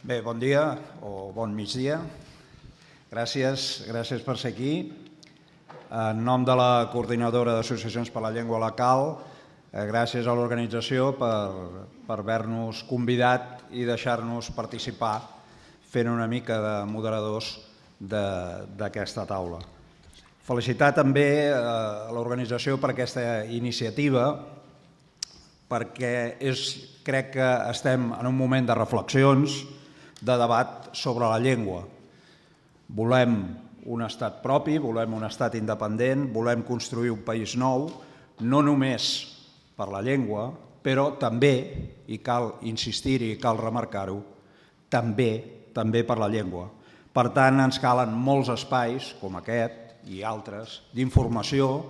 Bé, bon dia o bon migdia. Gràcies per ser aquí. En nom de la Coordinadora d'Associacions per la Llengua Local, gràcies a l'organització per haver-nos convidat i deixar-nos participar fent una mica de moderadors d'aquesta taula. Felicitar també a l'organització per aquesta iniciativa, perquè crec que estem en un moment de reflexions, de debat sobre la llengua. Volem un estat propi, volem un estat independent, volem construir un país nou, no només per la llengua, però també, i cal insistir-hi i cal remarcar-ho, també per la llengua. Per tant, ens calen molts espais, com aquest i altres, d'informació,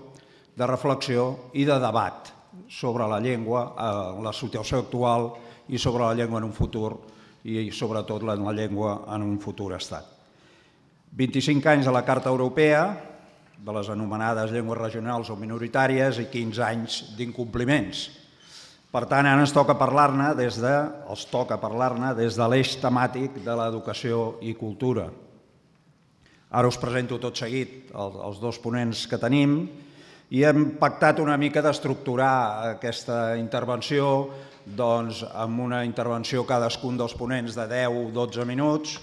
de reflexió i de debat sobre la llengua, la situació actual i sobre la llengua en un futur i sobretot la llengua en un futur estat. 25 anys de la Carta Europea, de les anomenades llengües regionals o minoritàries, i 15 anys d'incompliments. Per tant, ara ens toca parlar-ne des de l'eix temàtic de l'educació i cultura. Ara us presento tot seguit els dos ponents que tenim i hem pactat una mica d'estructurar aquesta intervenció amb una intervenció cadascun dels ponents de 10 o 12 minuts.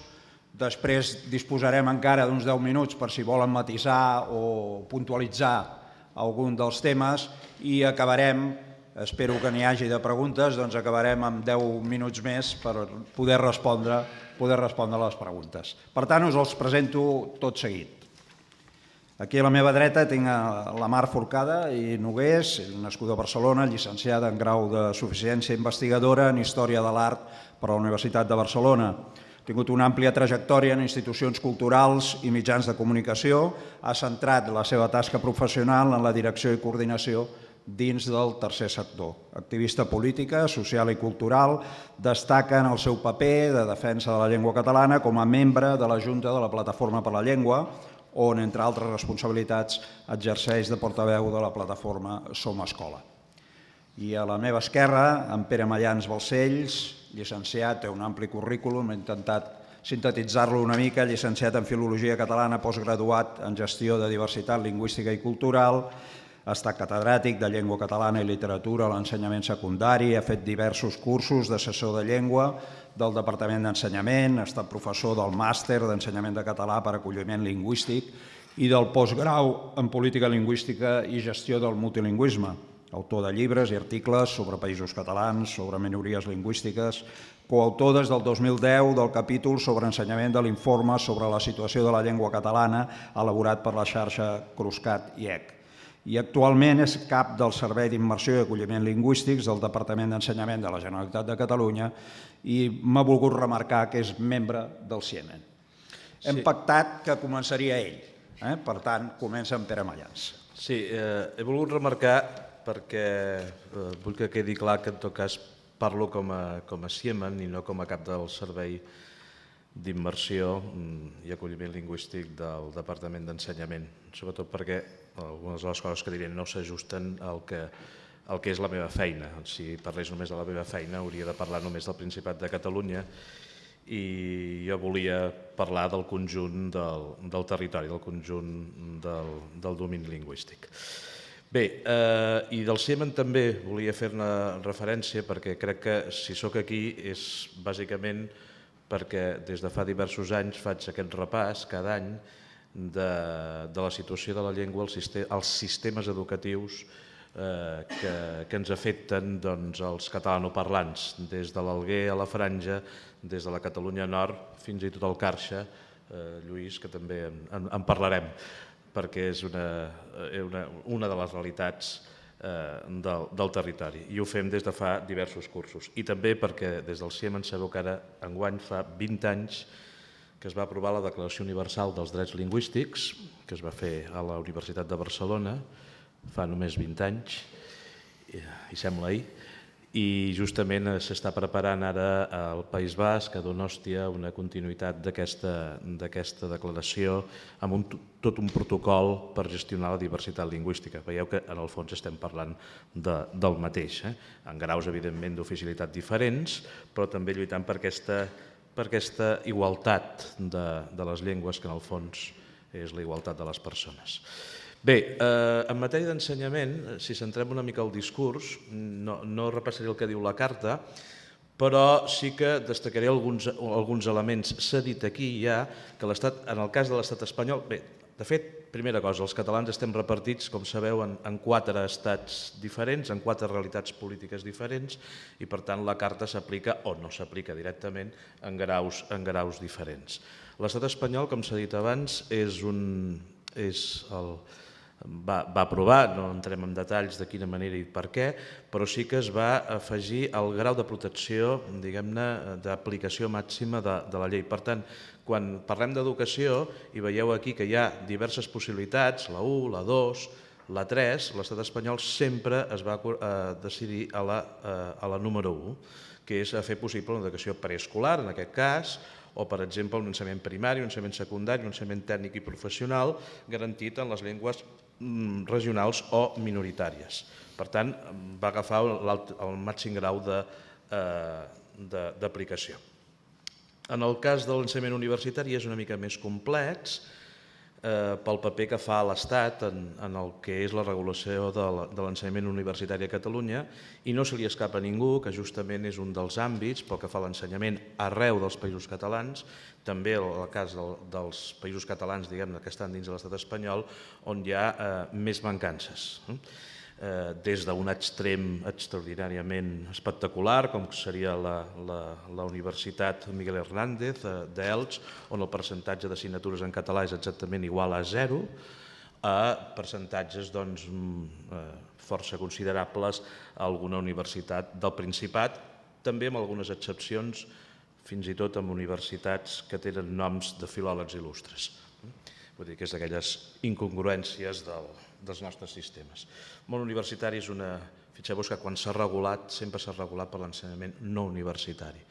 Després disposarem encara d'uns 10 minuts per si volen matisar o puntualitzar algun dels temes i acabarem, espero que n'hi hagi de preguntes, doncs acabarem amb 10 minuts més per poder respondre les preguntes. Per tant, us els presento tot seguit. Aquí a la meva dreta tinc la Mar Forcada i Nogués, nascuda a Barcelona, llicenciada en grau de suficiència investigadora en Història de l'Art per la Universitat de Barcelona. Ha tingut una àmplia trajectòria en institucions culturals i mitjans de comunicació. Ha centrat la seva tasca professional en la direcció i coordinació dins del tercer sector. Activista política, social i cultural, destaca en el seu paper de defensa de la llengua catalana com a membre de la Junta de la Plataforma per la Llengua, on, entre altres responsabilitats, exerceix de portaveu de la plataforma Som Escola. I a la meva esquerra, en Pere Mayans Balcells, llicenciat, té un ampli currículum, he intentat sintetitzar-lo una mica, llicenciat en Filologia Catalana, postgraduat en Gestió de Diversitat Lingüística i Cultural, ha estat catedràtic de Llengua Catalana i Literatura a l'ensenyament secundari, ha fet diversos cursos d'assessor de llengua del Departament d'Ensenyament, ha estat professor del Màster d'Ensenyament de Català per Acolliment Lingüístic i del postgrau en Política Lingüística i Gestió del Multilingüisme, autor de llibres i articles sobre països catalans, sobre minories lingüístiques, coautor des del 2010 del capítol sobre ensenyament de l'informe sobre la situació de la llengua catalana elaborat per la xarxa Cruscat i EC. I actualment és cap del Servei d'Immersió i Acolliment Lingüístics del Departament d'Ensenyament de la Generalitat de Catalunya i m'ha volgut remarcar que és membre del CIEMEN. Hem pactat que començaria ell, per tant, comença amb Pere Mayans. Sí, he volgut remarcar perquè vull que quedi clar que en tot cas parlo com a CIEMEN i no com a cap del Servei d'Immersió i Acolliment Lingüístic del Departament d'Ensenyament, sobretot perquè algunes de les coses que diré no s'ajusten al que és la meva feina. Si parlés només de la meva feina hauria de parlar només del Principat de Catalunya i jo volia parlar del conjunt del territori, del conjunt del domini lingüístic. Bé, i del CIEMEN també volia fer-ne referència perquè crec que si sóc aquí és bàsicament perquè des de fa diversos anys faig aquest repàs cada any de la situació de la llengua als sistemes educatius que ens afecten els catalanoparlants, des de l'Alguer a la Franja, des de la Catalunya Nord fins i tot al Carxa, Lluís, que també en parlarem, perquè és una de les realitats del territori i ho fem des de fa diversos cursos i també perquè des del CIEMEN sabeu que ara enguany fa 20 anys que es va aprovar la Declaració Universal dels Drets Lingüístics que es va fer a la Universitat de Barcelona fa només 20 anys i sembla ahir i justament s'està preparant ara al País Basc, a Donòstia, una continuïtat d'aquesta declaració amb tot un protocol per gestionar la diversitat lingüística. Veieu que en el fons estem parlant del mateix, en graus evidentment d'oficialitat diferents, però també lluitant per aquesta per aquesta igualtat de les llengües, que en el fons és la igualtat de les persones. Bé, en matèria d'ensenyament, si centrem una mica el discurs, no repassaré el que diu la carta, però sí que destacaré alguns elements. S'ha dit aquí ja que en el cas de l'estat espanyol, bé, de fet, primera cosa, els catalans estem repartits, com sabeu, en 4 estats diferents, en 4 realitats polítiques diferents, i per tant la carta s'aplica o no s'aplica directament en graus diferents. L'estat espanyol, com s'ha dit abans, va aprovar, no entrem en detalls de quina manera i per què, però sí que es va afegir el grau de protecció, diguem-ne, d'aplicació màxima de la llei. Per tant, quan parlem d'educació i veieu aquí que hi ha diverses possibilitats, la 1, la 2, la 3, l'estat espanyol sempre es va decidir a la número 1, que és fer possible una educació preescolar, en aquest cas, o, per exemple, un ensenyament primari, un ensenyament secundari, un ensenyament tècnic i professional garantit en les llengües regionals o minoritàries. Per tant, va agafar el màxim grau d'aplicació. En el cas de l'ensenyament universitari és una mica més complex pel paper que fa l'Estat en el que és la regulació de l'ensenyament universitari a Catalunya, i no se li escapa a ningú que justament és un dels àmbits pel que fa a l'ensenyament arreu dels països catalans, també en el cas dels països catalans, diguem-ne, que estan dins de l'estat espanyol, on hi ha més mancances. Des d'un extrem extraordinàriament espectacular, com seria la Universitat Miguel Hernández d'Elx, on el percentatge d'assignatures en català és exactament igual a 0, a percentatges força considerables a alguna universitat del Principat, també amb algunes excepcions, fins i tot amb universitats que tenen noms de filòlegs il·lustres. Vull dir que és d'aquelles incongruències dels nostres sistemes. El món universitari és una... Fixeu-vos que quan s'ha regulat, sempre s'ha regulat per l'ensenyament no universitari.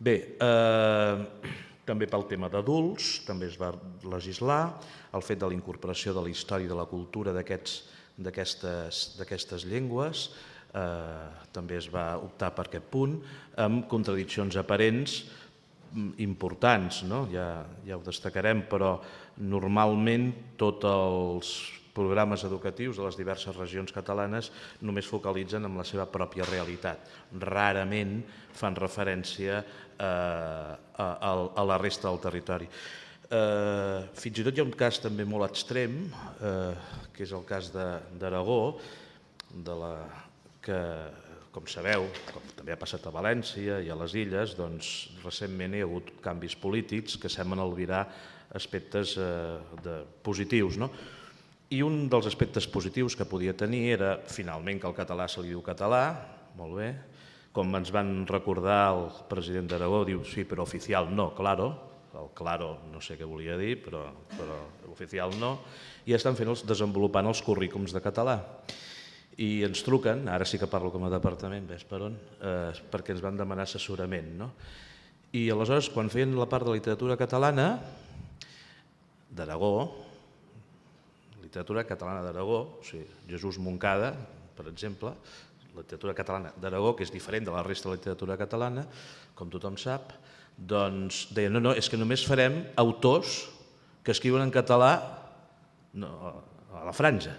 Bé, també pel tema d'adults, també es va legislar, el fet de la incorporació de la història i de la cultura d'aquestes llengües, també es va optar per aquest punt, amb contradiccions aparents importants, ja ho destacarem, però normalment tots els programes educatius de les diverses regions catalanes només focalitzen en la seva pròpia realitat. Rarament fan referència a la resta del territori. Fins i tot hi ha un cas també molt extrem, que és el cas d'Aragó, que, com sabeu, com també ha passat a València i a les Illes, doncs recentment hi ha hagut canvis polítics que semblen albirar aspectes positius. I un dels aspectes positius que podia tenir era, finalment, que al català se li diu català, molt bé, com ens van recordar el president d'Aragó, diu, sí, però oficial no, claro, el claro no sé què volia dir, però oficial no, i estan desenvolupant els currículums de català. I ens truquen, ara sí que parlo com a departament, ves per on, perquè ens van demanar assessorament. I aleshores, quan feien la part de literatura catalana d'Aragó, literatura catalana d'Aragó, o sigui, Jesús Moncada, per exemple, literatura catalana d'Aragó, que és diferent de la resta de la literatura catalana, com tothom sap, doncs deien, no, és que només farem autors que escriuen en català a la franja.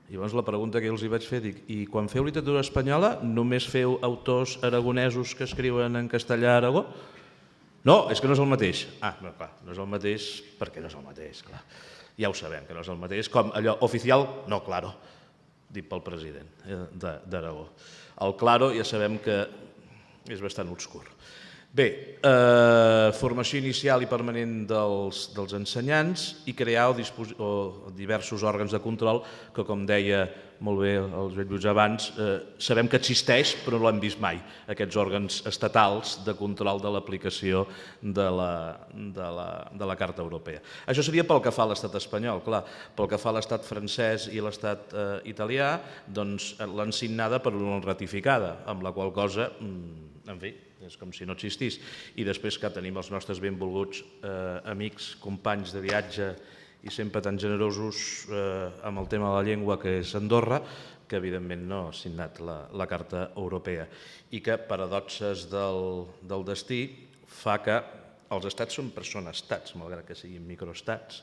I llavors la pregunta que jo els hi vaig fer, dic, i quan feu literatura espanyola només feu autors aragonesos que escriuen en castellà a Aragó? No, és que no és el mateix. No, clar, no és el mateix perquè no és el mateix, clar. Ja ho sabem, que no és el mateix, com allò oficial, no, claro, dit pel president d'Aragó. El claro ja sabem que és bastant obscur. Bé, formació inicial i permanent dels ensenyants i crear diversos òrgans de control que, com deia molt bé el Joan Lluís abans, sabem que existeix però no l'hem vist mai, aquests òrgans estatals de control de l'aplicació de la Carta Europea. Això seria pel que fa a l'estat espanyol. Clar, pel que fa a l'estat francès i l'estat italià, doncs l'han signada per una ratificada, amb la qual cosa, en fi, és com si no existís. I després que tenim els nostres benvolguts amics, companys de viatge i sempre tan generosos amb el tema de la llengua que és Andorra, que evidentment no ha signat la Carta Europea i que, paradoxes del destí, fa que els estats són estats, malgrat que siguin microestats,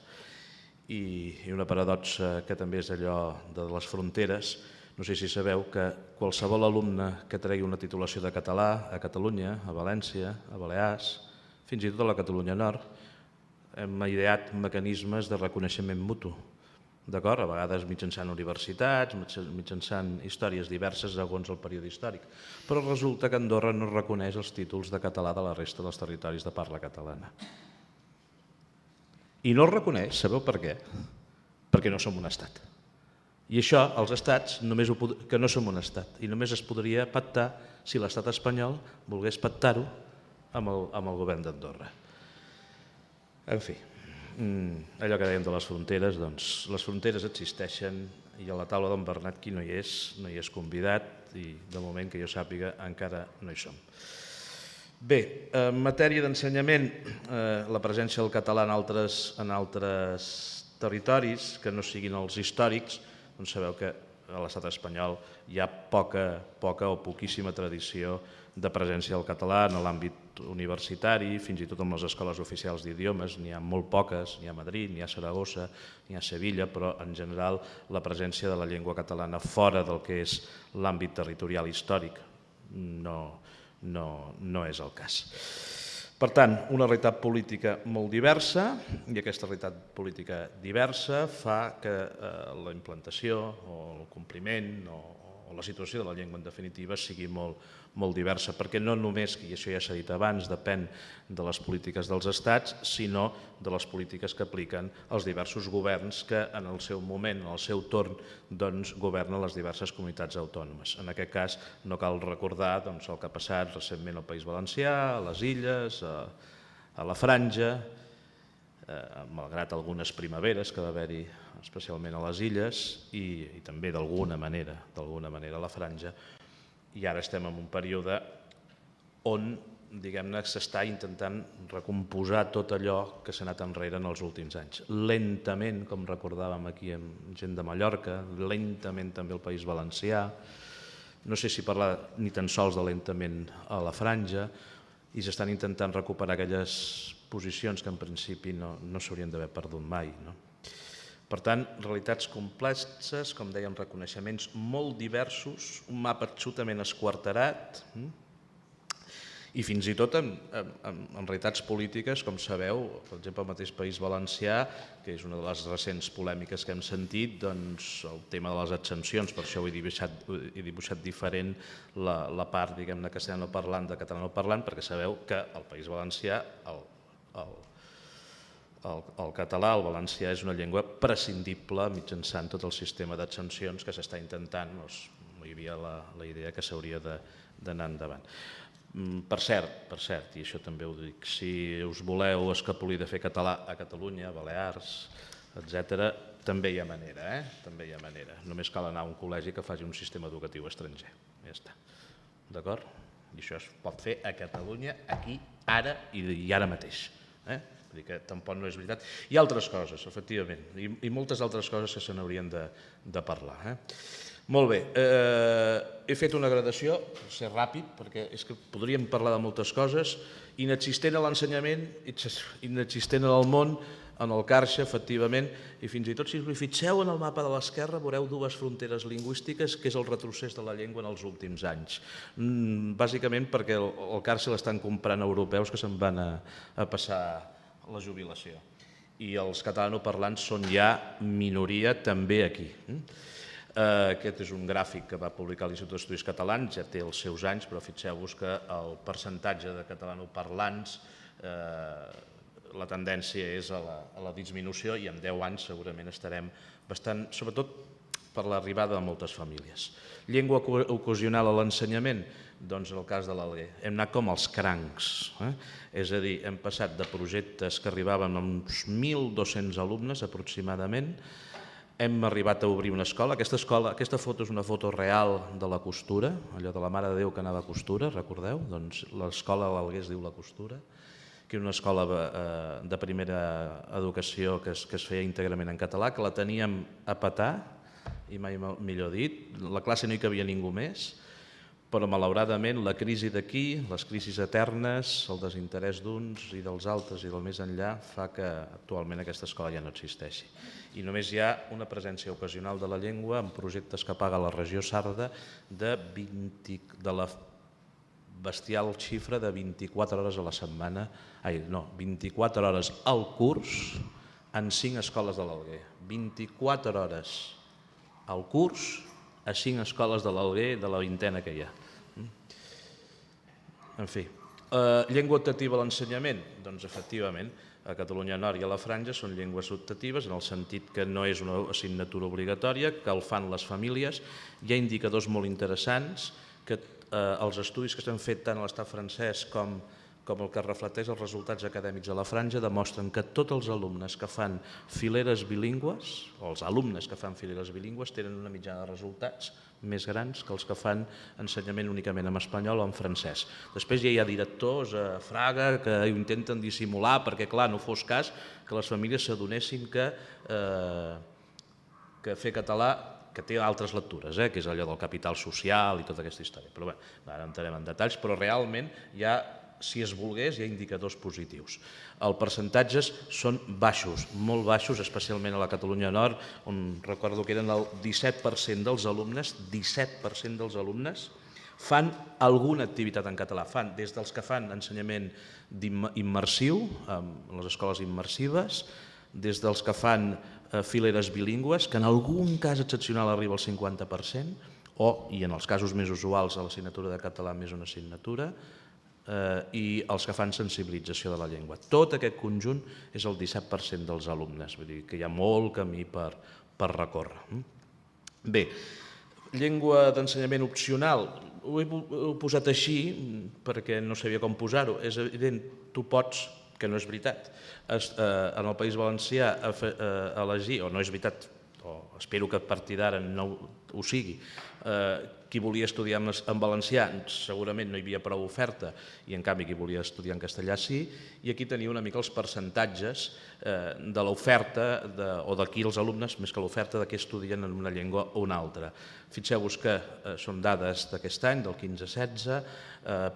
i una paradoxa que també és allò de les fronteres. No sé si sabeu que qualsevol alumne que tregui una titulació de català a Catalunya, a València, a Balears, fins i tot a la Catalunya Nord, hem ideat mecanismes de reconeixement mutu. D'acord? A vegades mitjançant universitats, mitjançant històries diverses segons el període històric. Però resulta que Andorra no reconeix els títols de català de la resta dels territoris de parla catalana. I no els reconeix, sabeu per què? Perquè no som un estat. I això, els estats, que no som un estat, i només es podria pactar si l'estat espanyol volgués pactar-ho amb el govern d'Andorra. En fi, allò que dèiem de les fronteres, doncs les fronteres existeixen i a la taula d'en Bernat qui no hi és convidat i de moment que jo sàpiga encara no hi som. Bé, en matèria d'ensenyament, la presència del català en altres territoris que no siguin els històrics, doncs sabeu que a l'estat espanyol hi ha poca o poquíssima tradició de presència del català en l'àmbit universitari, fins i tot amb les escoles oficials d'idiomes, n'hi ha molt poques, n'hi ha a Madrid, n'hi ha a Saragossa, n'hi ha a Sevilla, però en general la presència de la llengua catalana fora del que és l'àmbit territorial històric no és el cas. Per tant, una realitat política molt diversa, i aquesta realitat política diversa fa que la implantació o el compliment o la situació de la llengua en definitiva sigui molt diversa, perquè no només, i això ja s'ha dit abans, depèn de les polítiques dels estats, sinó de les polítiques que apliquen els diversos governs que en el seu moment, en el seu torn, governen les diverses comunitats autònomes. En aquest cas no cal recordar el que ha passat recentment al País Valencià, a les Illes, a la Franja, malgrat algunes primaveres que va haver-hi especialment a les Illes i també d'alguna manera a la Franja, i ara estem en un període on s'està intentant recomposar tot allò que s'ha anat enrere en els últims anys. Lentament, com recordàvem aquí amb gent de Mallorca, lentament també al País Valencià, no sé si parlar ni tan sols de lentament a la Franja, i s'estan intentant recuperar aquelles posicions que en principi no s'haurien d'haver perdut mai. Per tant, realitats complexes, com dèiem, reconeixements molt diversos, un mapa absolutament esquarterat i fins i tot en realitats polítiques, com sabeu, per exemple, el mateix País Valencià, que és una de les recents polèmiques que hem sentit, doncs el tema de les exempcions, per això ho he dibuixat diferent la part, diguem-ne, castellanoparlant de catalanoparlant, perquè sabeu que al País Valencià el català, el valencià, és una llengua prescindible mitjançant tot el sistema d'exempcions que s'està intentant, hi havia la idea que s'hauria d'anar endavant. Per cert, i això també ho dic, si us voleu escapolir de fer català a Catalunya, a Balears, etc., també hi ha manera, també hi ha manera. Només cal anar a un col·legi que faci un sistema educatiu estranger. Ja està. D'acord? I això es pot fer a Catalunya, aquí, ara i ara mateix. Vull dir que tampoc no és veritat. Hi ha altres coses, efectivament, i moltes altres coses que se n'haurien de parlar. Molt bé, he fet una gradació, per ser ràpid, perquè és que podríem parlar de moltes coses, inexistent a l'ensenyament, inexistent en el món, en el Carxa, efectivament, i fins i tot si us hi fixeu en el mapa de l'esquerra veureu dues fronteres lingüístiques, que és el retrocés de la llengua en els últims anys. Bàsicament perquè el Carxa l'estan comprant europeus que se'n van a passar la jubilació. I els catalanoparlants són ja minoria també aquí. Aquest és un gràfic que va publicar l'Institut d'Estudis Catalans, ja té els seus anys, però fixeu-vos que el percentatge de catalanoparlants, la tendència és a la disminució i en 10 anys segurament estarem bastant, sobretot per l'arribada de moltes famílies. Llengua ocasional a l'ensenyament, doncs en el cas de l'ALE, hem anat com els crancs, és a dir, hem passat de projectes que arribaven a uns 1.200 alumnes aproximadament, hem arribat a obrir una escola. Aquesta foto és una foto real de la Costura, allò de la Mare de Déu que anava a Costura, recordeu? Doncs l'escola a l'Alguer es diu la Costura, que era una escola de primera educació que es feia íntegrament en català, que la teníem a petar, i mai millor dit, la classe no hi cabia ningú més, però malauradament la crisi d'aquí, les crisis eternes, el desinterès d'uns i dels altres i del més enllà fa que actualment aquesta escola ja no existeixi. I només hi ha una presència ocasional de la llengua en projectes que paga la regió sarda de la bestial xifra de 24 hores a la setmana, 24 hores al curs en 5 escoles de l'Alguer. 24 hores al curs a 5 escoles de l'Alguer de la vintena que hi ha. En fi, llengua optativa a l'ensenyament? Doncs efectivament, a Catalunya Nord i a la Franja són llengües optatives en el sentit que no és una assignatura obligatòria, que el fan les famílies. Hi ha indicadors molt interessants que els estudis que s'han fet tant a l'estat francès com el que reflecteix els resultats acadèmics a la Franja demostren que tots els alumnes que fan fileres bilingües, o els alumnes que fan fileres bilingües, tenen una mitjana de resultats més grans que els que fan ensenyament únicament en espanyol o en francès. Després ja hi ha directors a Fraga que ho intenten dissimular perquè, clar, no fos cas que les famílies s'adonessin que fer català, que té altres lectures, que és allò del capital social i tota aquesta història. Però bé, ara entrarem en detalls, però realment hi ha, si es volgués, hi ha indicadors positius. Els percentatges són baixos, molt baixos, especialment a la Catalunya Nord, on recordo que eren el 17% dels alumnes fan alguna activitat en català. Fan des dels que fan ensenyament immersiu, en les escoles immersives, des dels que fan fileres bilingües, que en algun cas excepcional arriba al 50%, i en els casos més usuals a l'assignatura de català més una assignatura, i els que fan sensibilització de la llengua. Tot aquest conjunt és el 17% dels alumnes, vull dir que hi ha molt camí per recórrer. Bé, llengua d'ensenyament opcional, ho he posat així perquè no sabia com posar-ho. És evident, tu pots, que no és veritat, en el País Valencià elegir, o no és veritat, o espero que a partir d'ara no ho sigui, qui volia estudiar en valencià segurament no hi havia prou oferta i en canvi qui volia estudiar en castellà sí, i aquí teniu una mica els percentatges de l'oferta o d'aquí els alumnes, més que l'oferta de què estudien en una llengua o una altra. Fixeu-vos que són dades d'aquest any, del 15-16,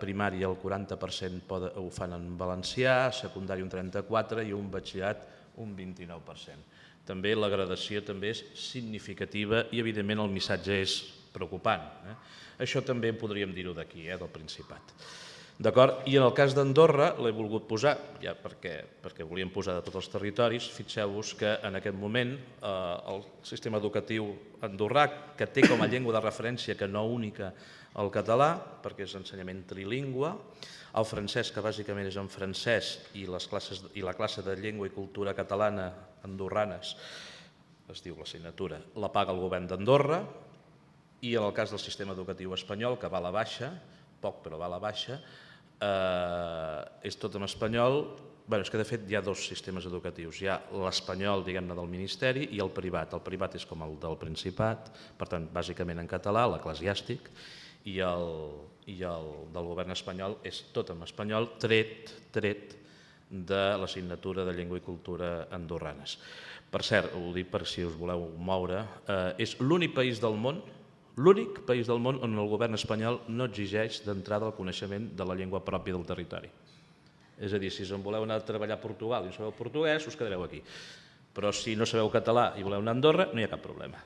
primària el 40% ho fan en valencià, secundari un 34% i un batxillerat un 29%. També la gradació també és significativa i evidentment el missatge és preocupant. Això també podríem dir-ho d'aquí, del Principat. D'acord? I en el cas d'Andorra l'he volgut posar, ja perquè volíem posar de tots els territoris, fixeu-vos que en aquest moment el sistema educatiu andorrà, que té com a llengua de referència que no única el català, perquè és ensenyament trilingüe, el francès, que bàsicament és en francès, i la classe de llengua i cultura catalana andorranes, es diu l'assignatura, la paga el govern d'Andorra, i en el cas del sistema educatiu espanyol, que va a la baixa, poc però va a la baixa, és tot en espanyol. Bé, és que de fet hi ha dos sistemes educatius, hi ha l'espanyol, diguem-ne, del Ministeri i el privat. El privat és com el del Principat, per tant, bàsicament en català, l'eclesiàstic, i el del govern espanyol és tot en espanyol, tret de l'assignatura de llengua i cultura andorranes. Per cert, ho dic per si us voleu moure, és l'únic país del món on el govern espanyol no exigeix d'entrada el coneixement de la llengua pròpia del territori. És a dir, si en voleu anar a treballar a Portugal i no sabeu portuguès, us quedareu aquí. Però si no sabeu català i voleu anar a Andorra, no hi ha cap problema.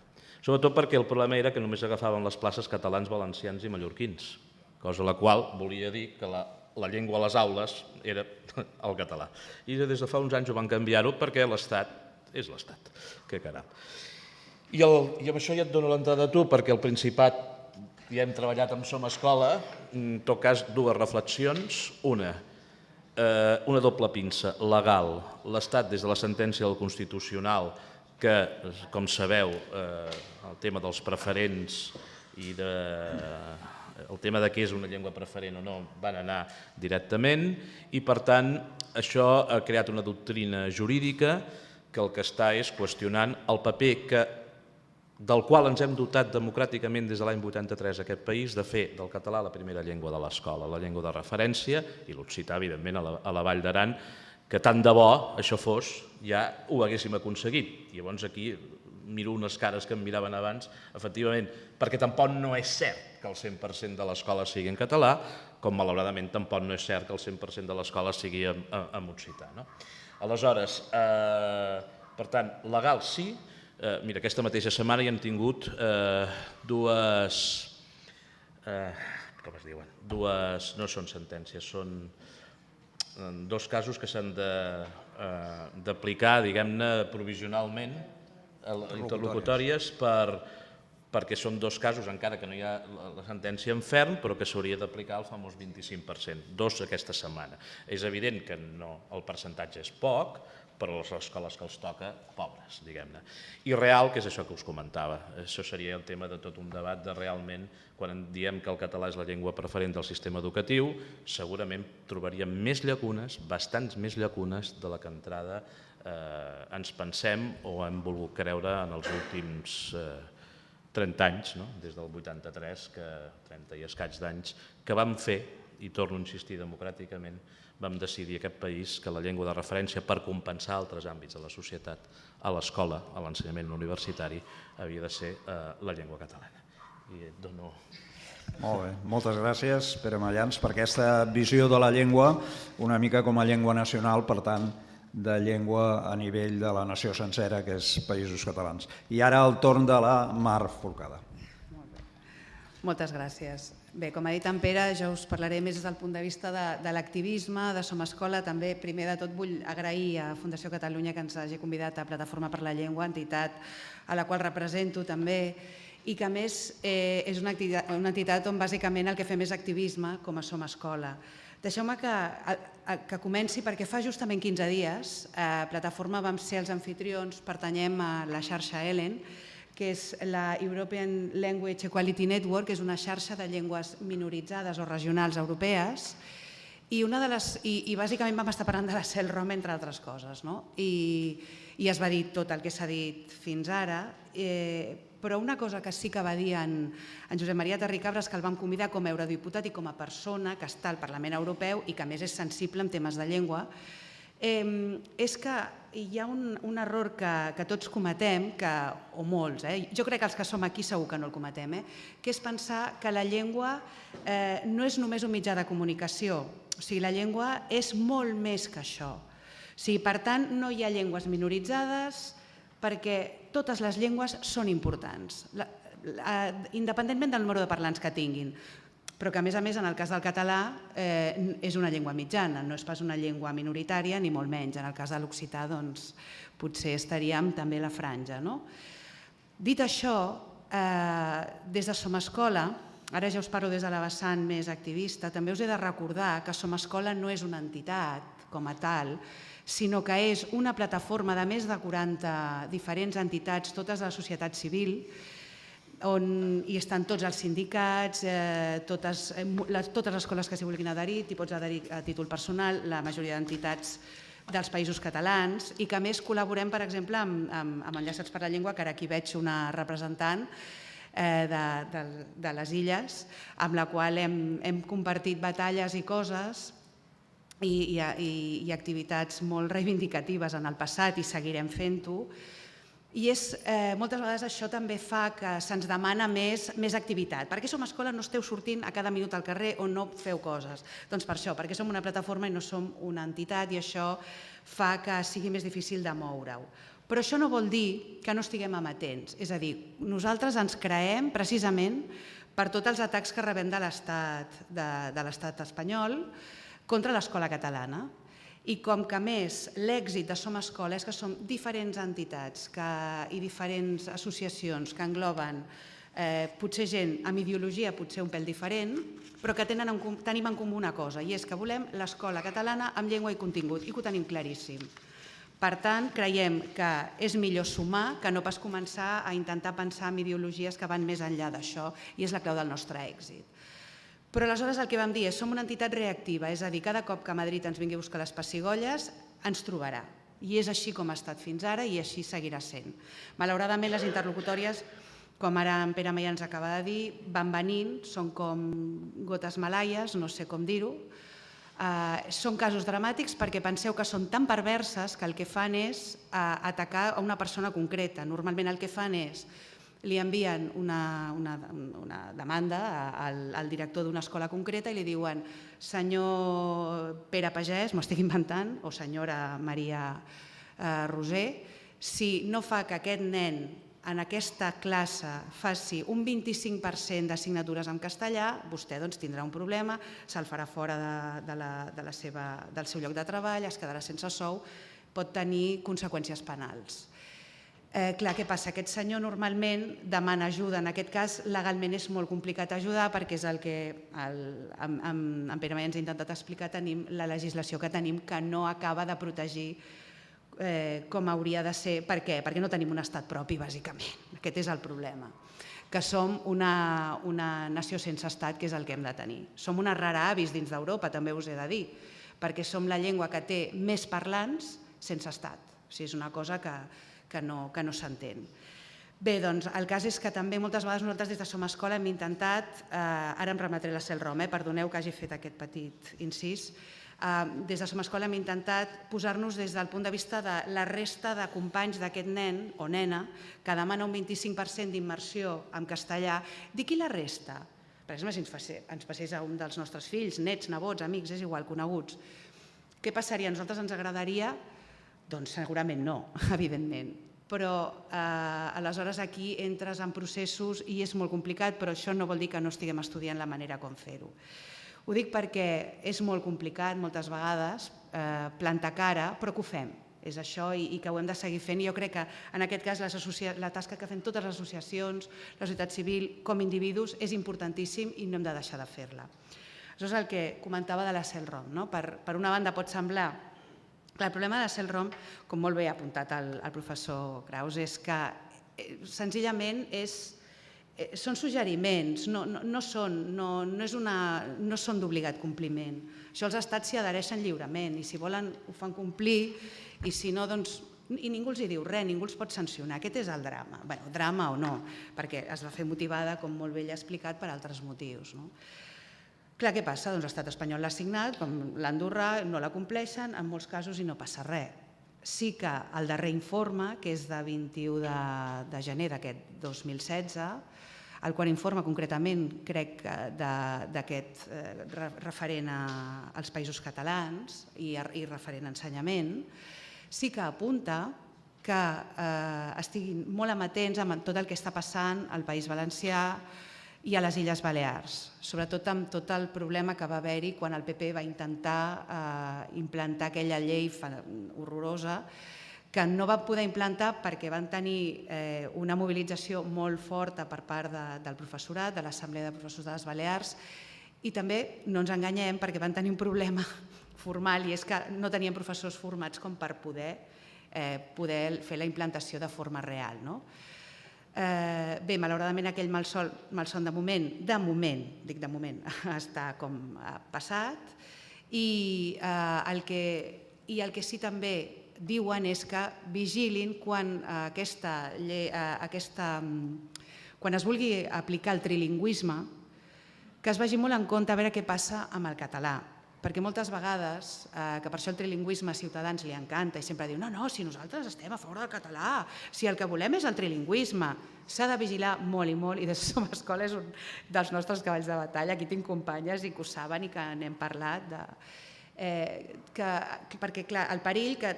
Sobretot perquè el problema era que només agafaven les places catalans, valencians i mallorquins, cosa la qual volia dir que la llengua a les aules era el català. I des de fa uns anys ho van canviar-ho perquè l'Estat és l'Estat. Que caram. I amb això ja et dono l'entrada a tu, perquè al Principat ja hem treballat amb Som Escola, en tot cas dues reflexions. Una doble pinça, legal. L'Estat, des de la sentència del Constitucional, que, com sabeu, el tema dels preferents i el tema de què és una llengua preferent o no van anar directament i, per tant, això ha creat una doctrina jurídica que el que està és qüestionant el paper del qual ens hem dotat democràticament des de l'any 83 a aquest país, de fer del català la primera llengua de l'escola, la llengua de referència, i l'occità, evidentment, a la Vall d'Aran, que tant de bo això fos, ja ho haguéssim aconseguit. I llavors aquí miro unes cares que em miraven abans, efectivament, perquè tampoc no és cert que el 100% de l'escola sigui en català, com malauradament tampoc no és cert que el 100% de l'escola sigui en occità. Aleshores, per tant, legal sí. Mira, aquesta mateixa setmana hi hem tingut dues... com es diuen? Dues... no són sentències, són dos casos que s'han d'aplicar, diguem-ne, provisionalment, interlocutòries, perquè són dos casos, encara que no hi ha la sentència en ferm, però que s'hauria d'aplicar el famós 25%, dos aquesta setmana. És evident que el percentatge és poc, però les escoles que els toca, pobres, diguem-ne. I real, que és això que us comentava. Això seria el tema de tot un debat de realment, quan diem que el català és la llengua preferent del sistema educatiu, segurament trobaríem més llacunes, bastants més llacunes de la que entrada ens pensem o hem volgut creure en els últims 30 anys, des del 83, 30 i escaig d'anys, que vam fer, i torno a insistir democràticament, vam decidir aquest país que la llengua de referència per compensar altres àmbits de la societat a l'escola, a l'ensenyament universitari, havia de ser la llengua catalana. I et dono... Molt bé, moltes gràcies, Pere Mallans, per aquesta visió de la llengua, una mica com a llengua nacional, per tant, de llengua a nivell de la nació sencera, que és Països Catalans. I ara el torn de la Mar Forcada. Moltes gràcies. Bé, com ha dit en Pere, jo us parlaré més des del punt de vista de l'activisme, de Som Escola. També, primer de tot, vull agrair a Fundació Catalunya que ens hagi convidat a Plataforma per la Llengua, entitat a la qual represento també, i que a més és una entitat on bàsicament el que fem és activisme com a Som Escola. Deixeu-me que comenci perquè fa justament 15 dies a Plataforma vam ser els anfitrions, pertanyem a la xarxa ELEN, que és la European Language Equality Network, que és una xarxa de llengües minoritzades o regionals europees, i bàsicament vam estar parlant de la CELROM, entre altres coses, i es va dir tot el que s'ha dit fins ara, però una cosa que sí que va dir en Josep Maria Terricabras, que el vam convidar com a eurodiputat i com a persona que està al Parlament Europeu i que a més és sensible en temes de llengua, és que hi ha un error que tots cometem, o molts, jo crec que els que som aquí segur que no el cometem, que és pensar que la llengua no és només un mitjà de comunicació, o sigui, la llengua és molt més que això. Per tant, no hi ha llengües minoritzades perquè totes les llengües són importants, independentment del número de parlants que tinguin. Però que, a més, en el cas del català és una llengua mitjana, no és pas una llengua minoritària, ni molt menys. En el cas de l'occità, doncs, potser estaríem també a la franja. Dit això, des de Som Escola, ara ja us parlo des de la vessant més activista, també us he de recordar que Som Escola no és una entitat com a tal, sinó que és una plataforma de més de 40 diferents entitats, totes de la societat civil, on hi estan tots els sindicats, totes les escoles que s'hi vulguin adherir, t'hi pots adherir a títol personal, la majoria d'entitats dels països catalans, i que a més col·laborem, per exemple, amb Enllaçats per la Llengua, que ara aquí veig una representant de les Illes, amb la qual hem compartit batalles i coses i activitats molt reivindicatives en el passat i seguirem fent-ho. I moltes vegades això també fa que se'ns demana més activitat. Per què Som Escola no esteu sortint a cada minut al carrer o no feu coses? Doncs per això, perquè som una plataforma i no som una entitat, i això fa que sigui més difícil de moure-ho. Però això no vol dir que no estiguem amatents. És a dir, nosaltres ens creem precisament per tots els atacs que rebem de l'estat espanyol contra l'escola catalana. I com que, a més, l'èxit de Som Escola és que som diferents entitats i diferents associacions que engloben potser gent amb ideologia potser un pèl diferent, però que tenim en comú una cosa, i és que volem l'escola catalana amb llengua i contingut, i que ho tenim claríssim. Per tant, creiem que és millor sumar que no pas començar a intentar pensar en ideologies que van més enllà d'això, i és la clau del nostre èxit. Però aleshores el que vam dir és som una entitat reactiva, és a dir, cada cop que Madrid ens vingui a buscar les pessigolles ens trobarà. I és així com ha estat fins ara i així seguirà sent. Malauradament les interlocutòries, com ara en Pere Mallans acaba de dir, van venint, són com gotes malaies, no sé com dir-ho, Són casos dramàtics perquè penseu que són tan perverses que el que fan és atacar a una persona concreta. Normalment el que fan és li envien una demanda al director d'una escola concreta i li diuen senyor Pere Pagès, m'ho estic inventant, o senyora Maria Roser, si no fa que aquest nen en aquesta classe faci un 25% d'assignatures en castellà, vostè tindrà un problema, se'l farà fora del seu lloc de treball, es quedarà sense sou, pot tenir conseqüències penals. Clar, què passa? Aquest senyor normalment demana ajuda. En aquest cas, legalment és molt complicat ajudar perquè és el que en Pere Maia ens ha intentat explicar, tenim la legislació que tenim que no acaba de protegir com hauria de ser. Per què? Perquè no tenim un estat propi, bàsicament. Aquest és el problema. Que som una nació sense estat, que és el que hem de tenir. Som una rara avis dins d'Europa, també us he de dir, perquè som la llengua que té més parlants sense estat. O sigui, és una cosa que no s'entén. Bé, doncs el cas és que també moltes vegades nosaltres des de Som Escola hem intentat, ara em remetré a la Cel-Rom, perdoneu que hagi fet aquest petit incís, des de Som Escola hem intentat posar-nos des del punt de vista de la resta de companys d'aquest nen o nena que demana un 25% d'immersió en castellà. Dic, i la resta? Per exemple, si ens passés a un dels nostres fills, nets, nebots, amics, és igual, coneguts, què passaria? A nosaltres ens agradaria? Doncs segurament no, evidentment. Però aleshores aquí entres en processos i és molt complicat, però això no vol dir que no estiguem estudiant la manera com fer-ho. Ho dic perquè és molt complicat moltes vegades plantar cara, però que ho fem. És això i que ho hem de seguir fent. I jo crec que en aquest cas la tasca que fem totes les associacions, la societat civil, com a individus, és importantíssim i no hem de deixar de fer-la. Això és el que comentava de la Cel-Rom. Per una banda pot semblar... El problema de la Cel-Rom, com molt bé ha apuntat el professor Kraus, és que senzillament són suggeriments, no són d'obligat compliment. Això els estats s'hi adhereixen lliurement i si volen ho fan complir i si no, doncs... I ningú els diu res, ningú els pot sancionar. Aquest és el drama. Bé, drama o no, perquè es va fer motivada, com molt bé ell ha explicat, per altres motius. Clar, què passa? Doncs l'estat espanyol l'ha signat, com l'Andorrà, no la compleixen, en molts casos i no passa res. Sí que el darrer informe, que és de 21 de gener d'aquest 2016, el qual informa concretament, crec, d'aquest referent als països catalans i referent a ensenyament, sí que apunta que estiguin molt amatents amb tot el que està passant al País Valencià i a les Illes Balears, sobretot amb tot el problema que va haver-hi quan el PP va intentar implantar aquella llei horrorosa que no va poder implantar perquè van tenir una mobilització molt forta per part del professorat, de l'Assemblea de Professors de les Balears, i també, no ens enganyem, perquè van tenir un problema formal i és que no tenien professors formats com per poder fer la implantació de forma real. Bé, malauradament aquell malson de moment, dic de moment, està com passat i el que sí també diuen és que vigilin quan es vulgui aplicar el trilingüisme, que es vagi molt en compte a veure què passa amb el català. Perquè moltes vegades, que per això el trilingüisme a Ciutadans li encanta i sempre diu no, si nosaltres estem a favor del català, si el que volem és el trilingüisme, s'ha de vigilar molt i molt, i des de Som Escola és un dels nostres cavalls de batalla, aquí tinc companyes i que ho saben i que n'hem parlat, perquè clar, el perill que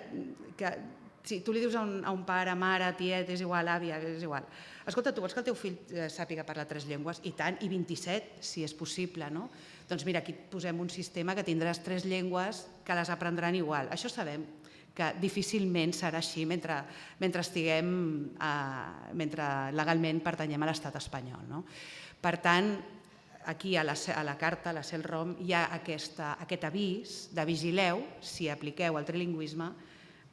si tu li dius a un pare, mare, tiet, és igual, àvia, és igual, escolta, tu vols que el teu fill sàpiga parlar 3 llengües? I tant, i 27, si és possible, no? Doncs mira, aquí posem un sistema que tindràs 3 llengües que les aprendran igual. Això sabem que difícilment serà així mentre legalment pertanyem a l'estat espanyol. Per tant, aquí a la carta, a la Cel-Rom, hi ha aquest avís de vigileu, si apliqueu el trilingüisme,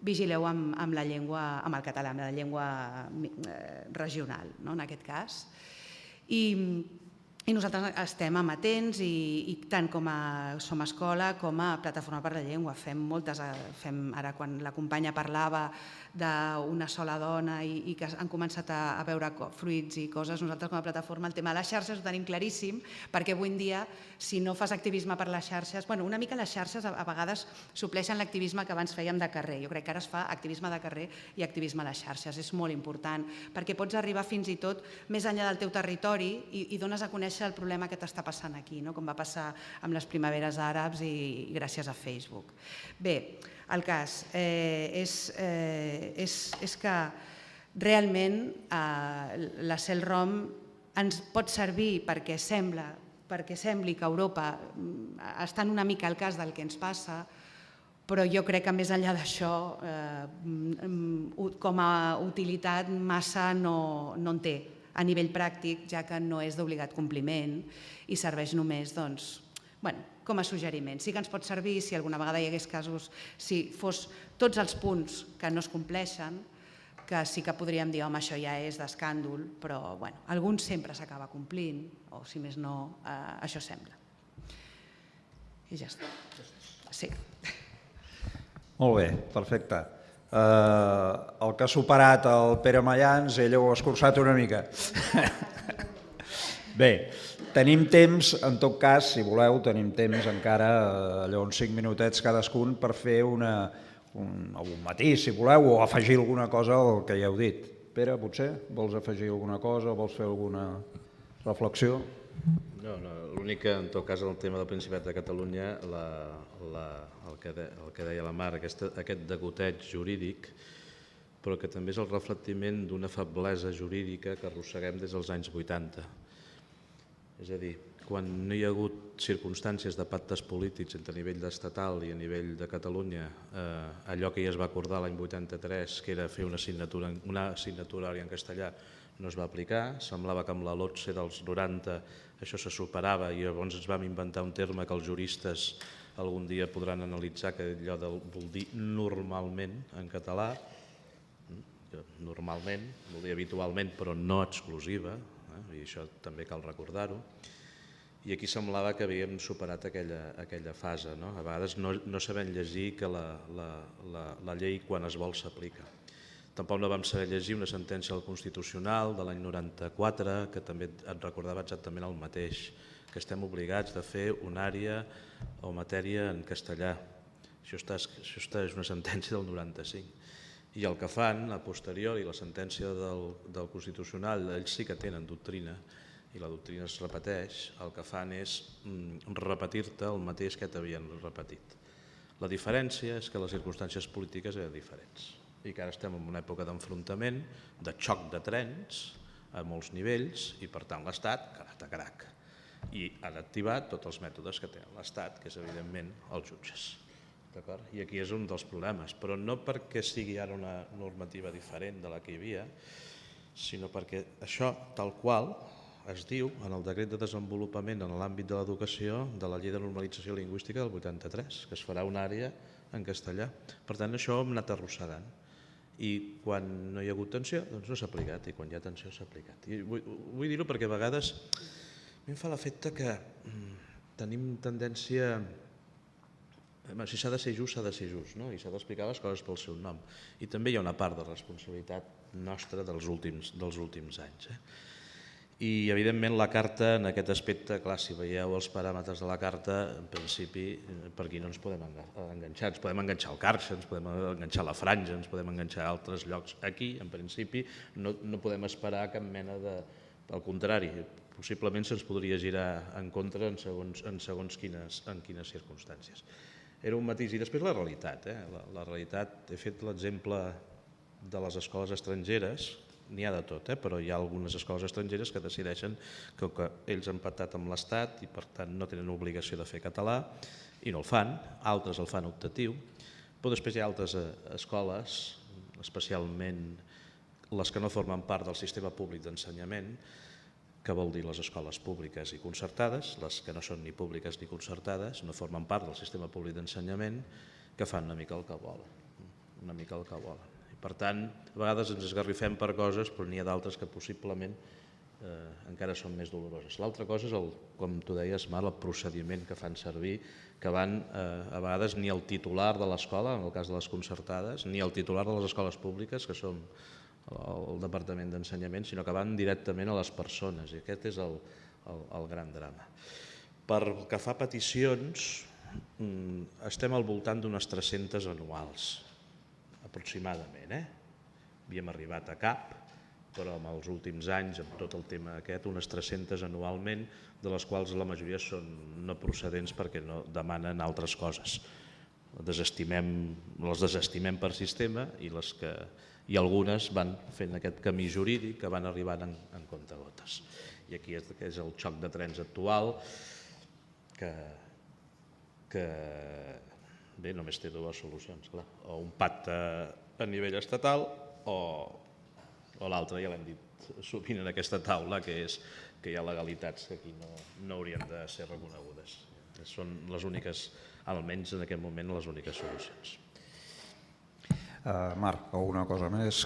vigileu amb la llengua, amb el català, amb la llengua regional, en aquest cas. I I nosaltres estem amatents i tant com a Som Escola com a Plataforma per la Llengua fem ara quan la companya parlava d'una sola dona i que han començat a veure fruits i coses, nosaltres com a plataforma el tema de les xarxes ho tenim claríssim, perquè avui en dia si no fas activisme per les xarxes, una mica les xarxes a vegades supleixen l'activisme que abans fèiem de carrer. Jo crec que ara es fa activisme de carrer i activisme a les xarxes, és molt important, perquè pots arribar fins i tot més enllà del teu territori i dones a conèixer el problema que t'està passant aquí, com va passar amb les primaveres àrabs i gràcies a Facebook. Bé, el cas és que realment la CELROM ens pot servir perquè sembli que Europa està una mica al cas del que ens passa, però jo crec que més enllà d'això, com a utilitat massa no en té a nivell pràctic, ja que no és d'obligat compliment i serveix només com a suggeriment. Sí que ens pot servir si alguna vegada hi hagués casos, si fos tots els punts que no es compleixen, que sí que podríem dir, home, això ja és d'escàndol, però alguns sempre s'acaba complint, o si més no, això sembla. I ja està. Sí. Molt bé, perfecte. El que ha superat el Pere Mayans, ell ho ha escurçat una mica. Bé, tenim temps, en tot cas, si voleu, tenim temps encara, allò uns 5 minutets cadascun per fer algun matís, si voleu, o afegir alguna cosa al que ja heu dit. Pere, potser vols afegir alguna cosa o vols fer alguna reflexió? No, l'únic que en tot cas el tema del Principat de Catalunya, el que deia la Mar, aquest degoteig jurídic, però que també és el reflectiment d'una feblesa jurídica que arrosseguem des dels anys 80. És a dir, quan no hi ha hagut circumstàncies de pactes polítics entre nivell estatal i a nivell de Catalunya, allò que ja es va acordar l'any 83, que era fer una assignatura horària en castellà, no es va aplicar. Semblava que amb la LOTSE dels 90 això se superava i llavors ens vam inventar un terme que els juristes algun dia podran analitzar, que allò de vol dir normalment en català, normalment, vol dir habitualment però no exclusiva, i això també cal recordar-ho. I aquí semblava que havíem superat aquella fase, no? A vegades no sabem llegir que la llei quan es vol s'aplica. Tampoc no vam saber llegir una sentència del Constitucional de l'any 94 que també et recordava exactament el mateix, que estem obligats de fer una àrea o matèria en castellà. Això és una sentència del 95. I el que fan, a posteriori, la sentència del Constitucional, ells sí que tenen doctrina, i la doctrina es repeteix, el que fan és repetir-te el mateix que t'havien repetit. La diferència és que les circumstàncies polítiques eren diferents i que ara estem en una època d'enfrontament, de xoc de trens a molts nivells i per tant l'Estat, carac, i han activat tots els mètodes que té l'Estat, que és evidentment els jutges. I aquí és un dels problemes, però no perquè sigui ara una normativa diferent de la que hi havia, sinó perquè això tal qual es diu en el decret de desenvolupament en l'àmbit de l'educació de la llei de normalització lingüística del 83, que es farà una àrea en castellà. Per tant, això ho hem anat arrossegant. I quan no hi ha hagut tensió, doncs no s'ha aplicat, i quan hi ha tensió s'ha aplicat. I vull dir-ho perquè a vegades a mi em fa l'efecte que tenim tendència... Si s'ha de ser just, s'ha de ser just, i s'ha d'explicar les coses pel seu nom. I també hi ha una part de responsabilitat nostra dels últims anys. I, evidentment, la carta, en aquest aspecte, clar, si veieu els paràmetres de la carta, en principi, per aquí no ens podem enganxar. Ens podem enganxar al Carxe, ens podem enganxar a la Franja, ens podem enganxar a altres llocs. Aquí, en principi, no podem esperar cap mena de... Al contrari, possiblement se'ns podria girar en contra en segons quines circumstàncies. Era un matís. I després la realitat. La realitat, he fet l'exemple de les escoles estrangeres, n'hi ha de tot, però hi ha algunes escoles estrangeres que decideixen que ells han pactat amb l'Estat i per tant no tenen obligació de fer català i no el fan, altres el fan optatiu, però després hi ha altres escoles, especialment les que no formen part del sistema públic d'ensenyament, que vol dir les escoles públiques i concertades, les que no són ni públiques ni concertades, no formen part del sistema públic d'ensenyament, que fan una mica el que volen. Per tant, a vegades ens esgarrifem per coses, però n'hi ha d'altres que possiblement encara són més doloroses. L'altra cosa és, com tu deies, Marc, el procediment que fan servir, que van a vegades ni el titular de l'escola, en el cas de les concertades, ni el titular de les escoles públiques, que som el Departament d'Ensenyament, sinó que van directament a les persones, i aquest és el gran drama. Pel que fa a peticions, estem al voltant d'unes 300 anuals, aproximadament. Havíem arribat a cap, però en els últims anys, amb tot el tema aquest, unes 300 anualment, de les quals la majoria són no procedents perquè no demanen altres coses. Les desestimem per sistema i algunes van fent aquest camí jurídic que van arribant en comptagotes. I aquí és el xoc de trens actual que bé, només té dues solucions, clar. O un pacte a nivell estatal o l'altre, ja l'hem dit sovint en aquesta taula, que és que hi ha legalitats que aquí no haurien de ser reconegudes. Són les úniques, almenys en aquest moment, les úniques solucions. Marc, alguna cosa més?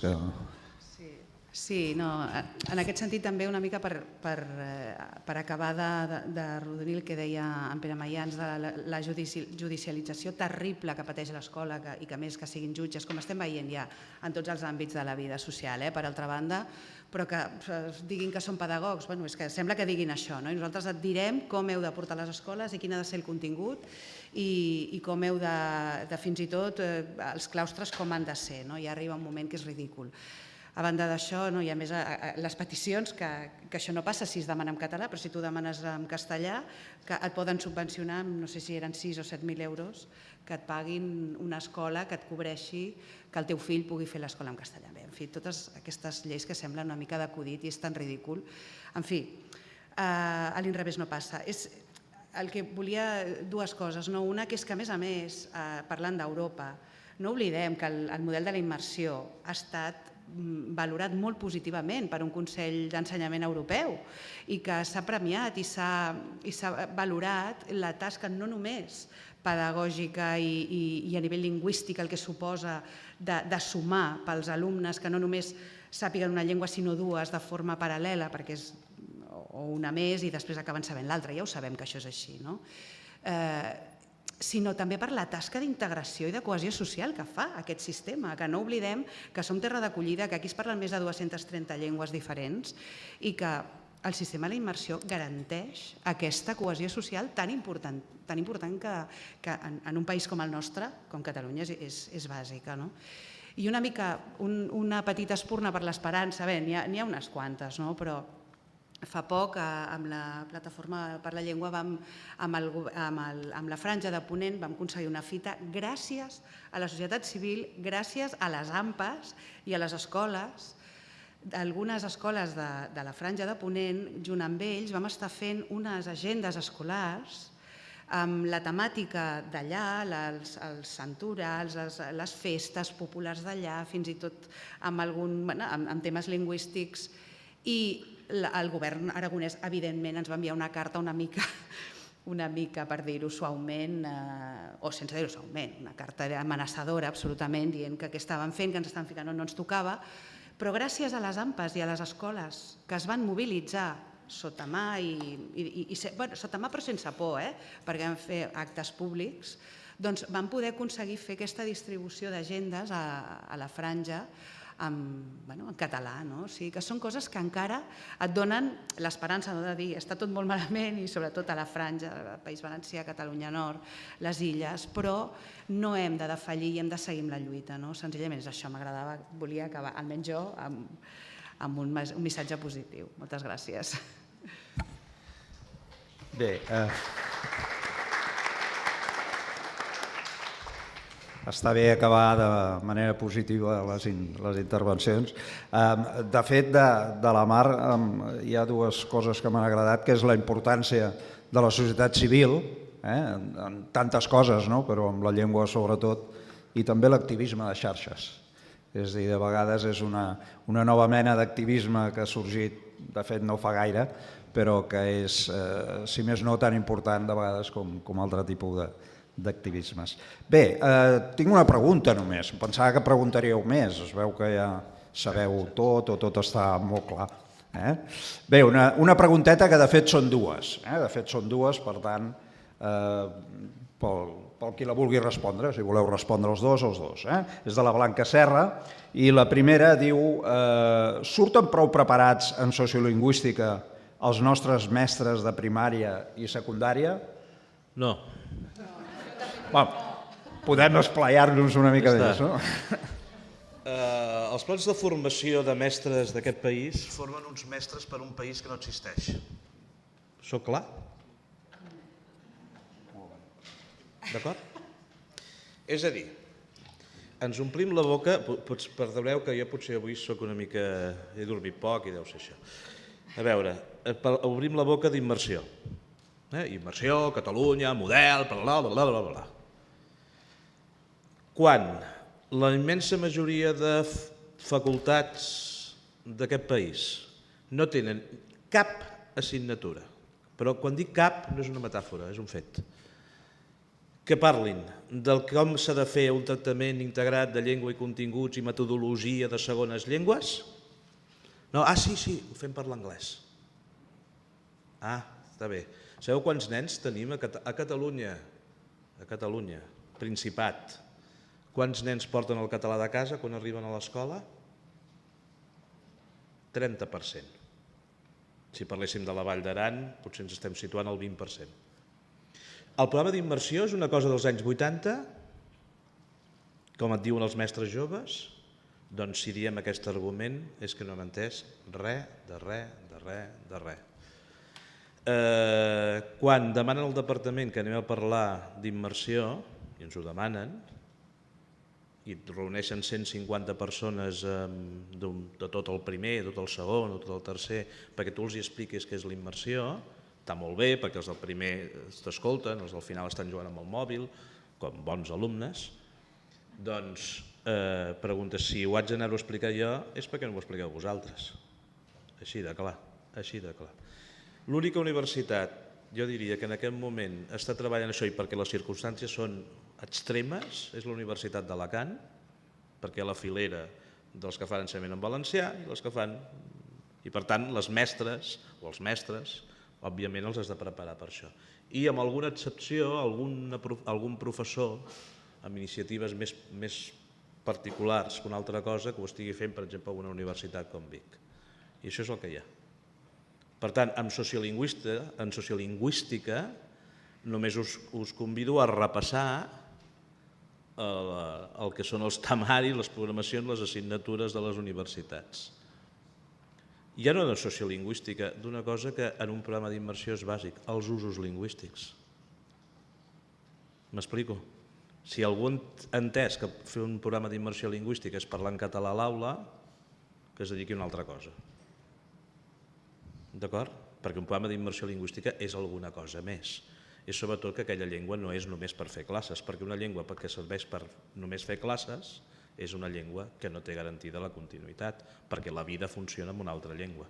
Sí, en aquest sentit també una mica per acabar d'arrodonir el que deia en Pere Maians de la judicialització terrible que pateix l'escola i que més que siguin jutges, com estem veient ja en tots els àmbits de la vida social, per altra banda, però que diguin que són pedagogs, és que sembla que diguin això, i nosaltres et direm com heu de portar les escoles i quin ha de ser el contingut i com heu de, fins i tot, els claustres com han de ser, ja arriba un moment que és ridícul. A banda d'això, hi ha més les peticions, que això no passa si es demana en català, però si tu demanes en castellà, que et poden subvencionar, no sé si eren 6 o 7.000 euros, que et paguin una escola que et cobreixi que el teu fill pugui fer l'escola en castellà. Bé, en fi, totes aquestes lleis que semblen una mica d'acudit i és tan ridícul. En fi, a l'inrevés no passa. El que volia, dues coses. Una, que és que, a més, parlant d'Europa, no oblidem que el model de la immersió ha estat valorat molt positivament per un Consell d'Ensenyament Europeu i que s'ha premiat i s'ha valorat la tasca no només pedagògica i a nivell lingüístic el que suposa de sumar pels alumnes que no només sàpiguen una llengua sinó dues de forma paral·lela, perquè és o una més i després acaben sabent l'altra, ja ho sabem que això és així, no? Sinó també per la tasca d'integració i de cohesió social que fa aquest sistema, que no oblidem que som terra d'acollida, que aquí es parlen més de 230 llengües diferents i que el sistema de la immersió garanteix aquesta cohesió social tan important que en un país com el nostre, com Catalunya, és bàsica. I una mica, una petita espurna per l'esperança, bé, n'hi ha unes quantes, però fa poc, amb la Plataforma per la Llengua, amb la Franja de Ponent, vam aconseguir una fita gràcies a la societat civil, gràcies a les AMPAs i a les escoles. Algunes escoles de la Franja de Ponent, junt amb ells, vam estar fent unes agendes escolars amb la temàtica d'allà, els santorals, les festes populars d'allà, fins i tot amb temes lingüístics. I el govern aragonès, evidentment, ens va enviar una carta una mica, per dir-ho suaument, o sense dir-ho suaument, una carta amenaçadora, absolutament, dient que què estàvem fent, que ens estaven ficant on no ens tocava, però gràcies a les AMPAs i a les escoles que es van mobilitzar sota mà, sota mà però sense por, perquè vam fer actes públics, doncs vam poder aconseguir fer aquesta distribució d'agendes a la Franja en català, o sigui que són coses que encara et donen l'esperança de dir està tot molt malament i sobretot a la Franja, al País Valencià, Catalunya Nord, les Illes, però no hem de defallir i hem de seguir amb la lluita, senzillament és això, m'agradava, volia acabar, almenys jo, amb un missatge positiu. Moltes gràcies. Bé, està bé acabar de manera positiva les intervencions. De fet, de la Mar hi ha dues coses que m'han agradat, que és la importància de la societat civil, en tantes coses, però amb la llengua sobretot, i també l'activisme de xarxes. És a dir, de vegades és una nova mena d'activisme que ha sorgit, de fet no fa gaire, però que és, si més no, tan important de vegades com altre tipus d'activismes. Bé, tinc una pregunta només. Pensava que preguntaríeu més. Es veu que ja sabeu tot o tot està molt clar. Bé, una pregunteta que de fet són dues. De fet són dues, per tant, pel qui la vulgui respondre, si voleu respondre els dos. És de la Blanca Serra i la primera diu: surten prou preparats en sociolingüística els nostres mestres de primària i secundària? No. Podem esplaiar-nos una mica més, no? Els plans de formació de mestres d'aquest país formen uns mestres per un país que no existeix. Sóc clar? D'acord? És a dir, ens omplim la boca, perdoneu que jo potser avui sóc una mica... he dormit poc i deu ser això. A veure, obrim la boca d'immersió. Immersió, Catalunya, model, blablabla. Quan la immensa majoria de facultats d'aquest país no tenen cap assignatura, però quan dic cap no és una metàfora, és un fet, que parlin del com s'ha de fer un tractament integrat de llengua i continguts i metodologia de segones llengües. No, sí, ho fem per l'anglès. Està bé. Sabeu quants nens tenim a Catalunya? A Catalunya, Principat. Quants nens porten el català de casa quan arriben a l'escola? 30%. Si parléssim de la Vall d'Aran, potser ens estem situant al 20%. El programa d'immersió és una cosa dels anys 80, com et diuen els mestres joves, doncs si diem aquest argument és que no hem entès res. Quan demanen al departament que anem a parlar d'immersió, i ens ho demanen, i et reuneixen 150 persones de tot el primer, de tot el segon, de tot el tercer, perquè tu els hi expliquis què és la immersió, està molt bé, perquè els del primer t'escolten, els del final estan jugant amb el mòbil, com bons alumnes, doncs preguntes si ho haig d'anar-ho a explicar jo és perquè no ho expliqueu vosaltres. Així de clar. L'única universitat, jo diria que en aquest moment està treballant això i perquè les circumstàncies són extremes, és la Universitat d'Alacant, perquè hi ha la filera dels que fan ensenyament en valencià i els que fan... I per tant, les mestres o els mestres, òbviament els has de preparar per això. I amb alguna excepció, algun professor amb iniciatives més particulars que una altra cosa que ho estigui fent, per exemple, a una universitat com Vic. I això és el que hi ha. Per tant, en sociolingüística només us convido a repassar el que són els temaris, les programacions, les assignatures de les universitats. Ja no de sociolingüística, d'una cosa que en un programa d'immersió és bàsic, els usos lingüístics. M'explico? Si algú ha entès que fer un programa d'immersió lingüística és parlar en català a l'aula, que es dediqui a una altra cosa. D'acord? Perquè un programa d'immersió lingüística és alguna cosa més. És sobretot que aquella llengua no és només per fer classes, perquè una llengua que serveix per només fer classes és una llengua que no té garantida la continuïtat, perquè la vida funciona amb una altra llengua.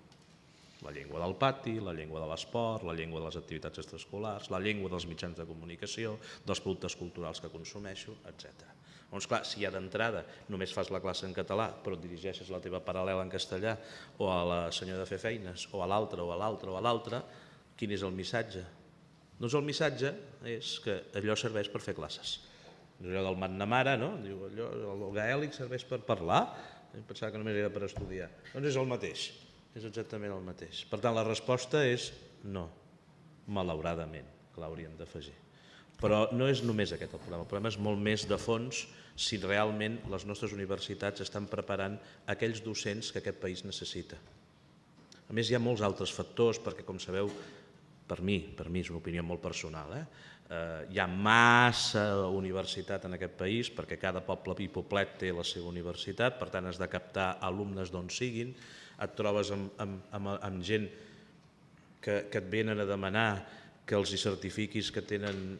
La llengua del pati, la llengua de l'esport, la llengua de les activitats extraescolars, la llengua dels mitjans de comunicació, dels productes culturals que consumeixo, etc. Doncs clar, si ja d'entrada només fas la classe en català però et dirigeixes la teva paral·lela en castellà o a la senyora de fer feines o a l'altre, quin és el missatge? Doncs el missatge és que allò serveix per fer classes. Allò del McNamara, no? Diu, el gaèlic serveix per parlar? Em pensava que només era per estudiar. Doncs és el mateix, és exactament el mateix. Per tant, la resposta és no, malauradament, que l'hauríem d'afegir. Però no és només aquest el problema és molt més de fons si realment les nostres universitats estan preparant aquells docents que aquest país necessita. A més, hi ha molts altres factors, perquè com sabeu, per mi és una opinió molt personal, hi ha massa universitat en aquest país perquè cada poble i poblet té la seva universitat, per tant has de captar alumnes d'on siguin, et trobes amb gent que et venen a demanar que els hi certifiquis que tenen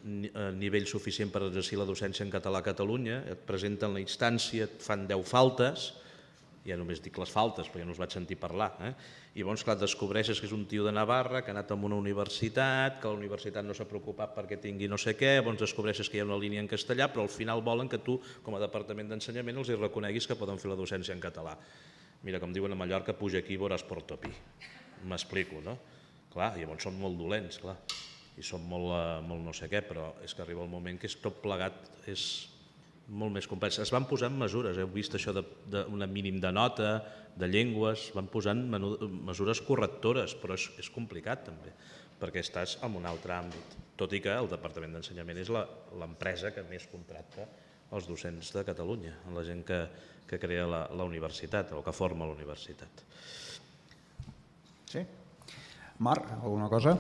nivell suficient per exercir la docència en català a Catalunya, et presenten la instància, et fan 10 faltes, ja només dic les faltes perquè no us vaig sentir parlar, i llavors clar, descobreixes que és un tio de Navarra que ha anat a una universitat, que la universitat no s'ha preocupat perquè tingui no sé què, llavors descobreixes que hi ha una línia en castellà, però al final volen que tu, com a departament d'ensenyament, els hi reconeguis que poden fer la docència en català. Mira, com diuen a Mallorca, puja aquí i veuràs Portopí. M'explico, no? Clar, llavors són molt dolents, clar, i són molt no sé què, però és que arriba el moment que tot plegat és molt més complex. Es van posant mesures, heu vist això d'un mínim de nota, de llengües, van posant mesures correctores, però és complicat també, perquè estàs en un altre àmbit, tot i que el Departament d'Ensenyament és l'empresa que més contracta els docents de Catalunya, la gent que crea la universitat o que forma la universitat. Sí? Marc, alguna cosa?